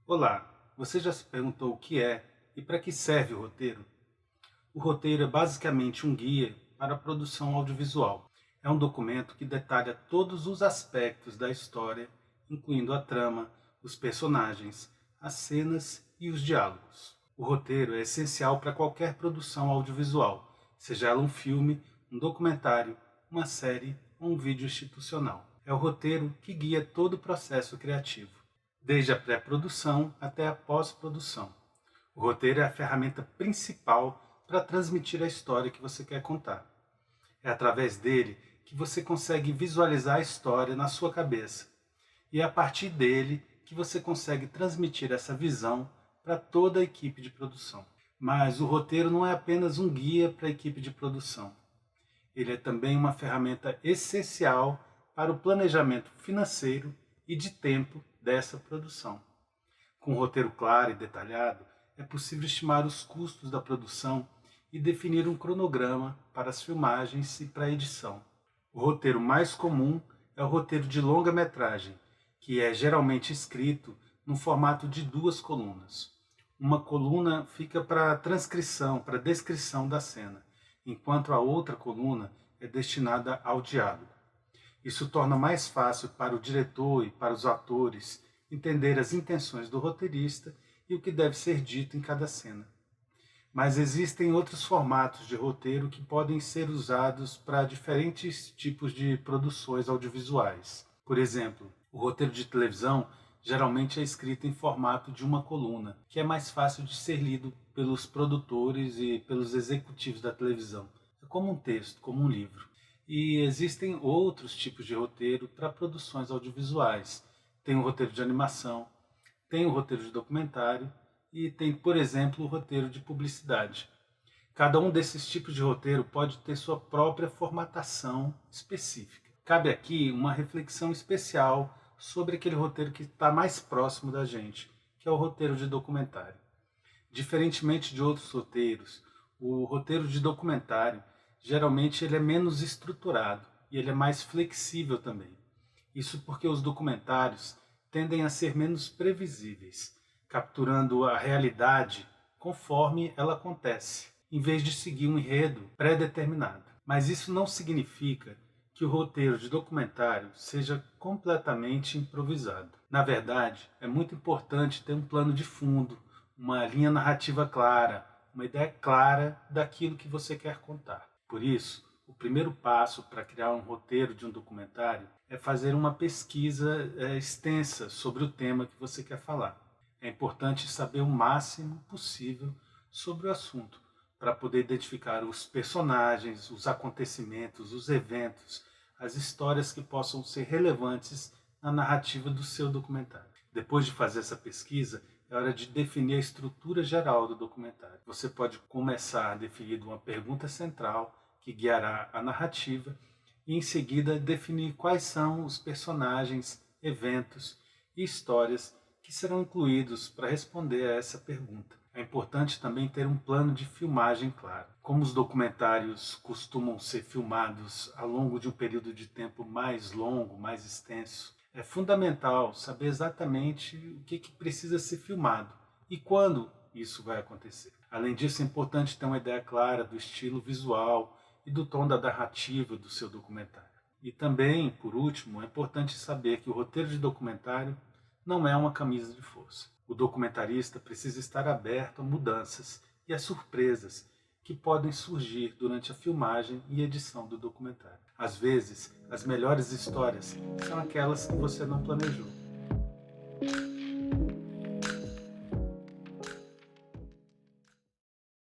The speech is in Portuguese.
Olá, você já se perguntou o que é e para que serve o roteiro? O roteiro é basicamente um guia para a produção audiovisual. É um documento que detalha todos os aspectos da história, incluindo a trama, os personagens, as cenas e os diálogos. O roteiro é essencial para qualquer produção audiovisual, seja ela um filme, um documentário, uma série ou um vídeo institucional. É o roteiro que guia todo o processo criativo, desde a pré-produção até a pós-produção. O roteiro é a ferramenta principal para transmitir a história que você quer contar. É através dele que você consegue visualizar a história na sua cabeça. E é a partir dele que você consegue transmitir essa visão para toda a equipe de produção. Mas o roteiro não é apenas um guia para a equipe de produção. Ele é também uma ferramenta essencial para o planejamento financeiro e de tempo dessa produção. Com um roteiro claro e detalhado, é possível estimar os custos da produção e definir um cronograma para as filmagens e para a edição. O roteiro mais comum é o roteiro de longa-metragem, que é geralmente escrito no formato de duas colunas. Uma coluna fica para transcrição, para descrição da cena, enquanto a outra coluna é destinada ao diálogo. Isso torna mais fácil para o diretor e para os atores entender as intenções do roteirista e o que deve ser dito em cada cena. Mas existem outros formatos de roteiro que podem ser usados para diferentes tipos de produções audiovisuais. Por exemplo, o roteiro de televisão geralmente é escrito em formato de uma coluna, que é mais fácil de ser lido pelos produtores e pelos executivos da televisão. É como um texto, como um livro. E existem outros tipos de roteiro para produções audiovisuais. Tem o roteiro de animação, tem o roteiro de documentário e tem, por exemplo, o roteiro de publicidade. Cada um desses tipos de roteiro pode ter sua própria formatação específica. Cabe aqui uma reflexão especial sobre aquele roteiro que está mais próximo da gente, que é o roteiro de documentário. Diferentemente de outros roteiros, o roteiro de documentário geralmente ele é menos estruturado e ele é mais flexível também. Isso porque os documentários tendem a ser menos previsíveis, capturando a realidade conforme ela acontece, em vez de seguir um enredo pré-determinado. Mas isso não significa que o roteiro de documentário seja completamente improvisado. Na verdade, é muito importante ter um plano de fundo, uma linha narrativa clara, uma ideia clara daquilo que você quer contar. Por isso, o primeiro passo para criar um roteiro de um documentário é fazer uma pesquisa extensa sobre o tema que você quer falar. É importante saber o máximo possível sobre o assunto, para poder identificar os personagens, os acontecimentos, os eventos, as histórias que possam ser relevantes na narrativa do seu documentário. Depois de fazer essa pesquisa, é hora de definir a estrutura geral do documentário. Você pode começar definindo uma pergunta central que guiará a narrativa e em seguida definir quais são os personagens, eventos e histórias que serão incluídos para responder a essa pergunta. É importante também ter um plano de filmagem claro. Como os documentários costumam ser filmados ao longo de um período de tempo mais longo, mais extenso, é fundamental saber exatamente o que precisa ser filmado e quando isso vai acontecer. Além disso, é importante ter uma ideia clara do estilo visual e do tom da narrativa do seu documentário. E também, por último, é importante saber que o roteiro de documentário não é uma camisa de força. O documentarista precisa estar aberto a mudanças e a surpresas que podem surgir durante a filmagem e edição do documentário. Às vezes, as melhores histórias são aquelas que você não planejou.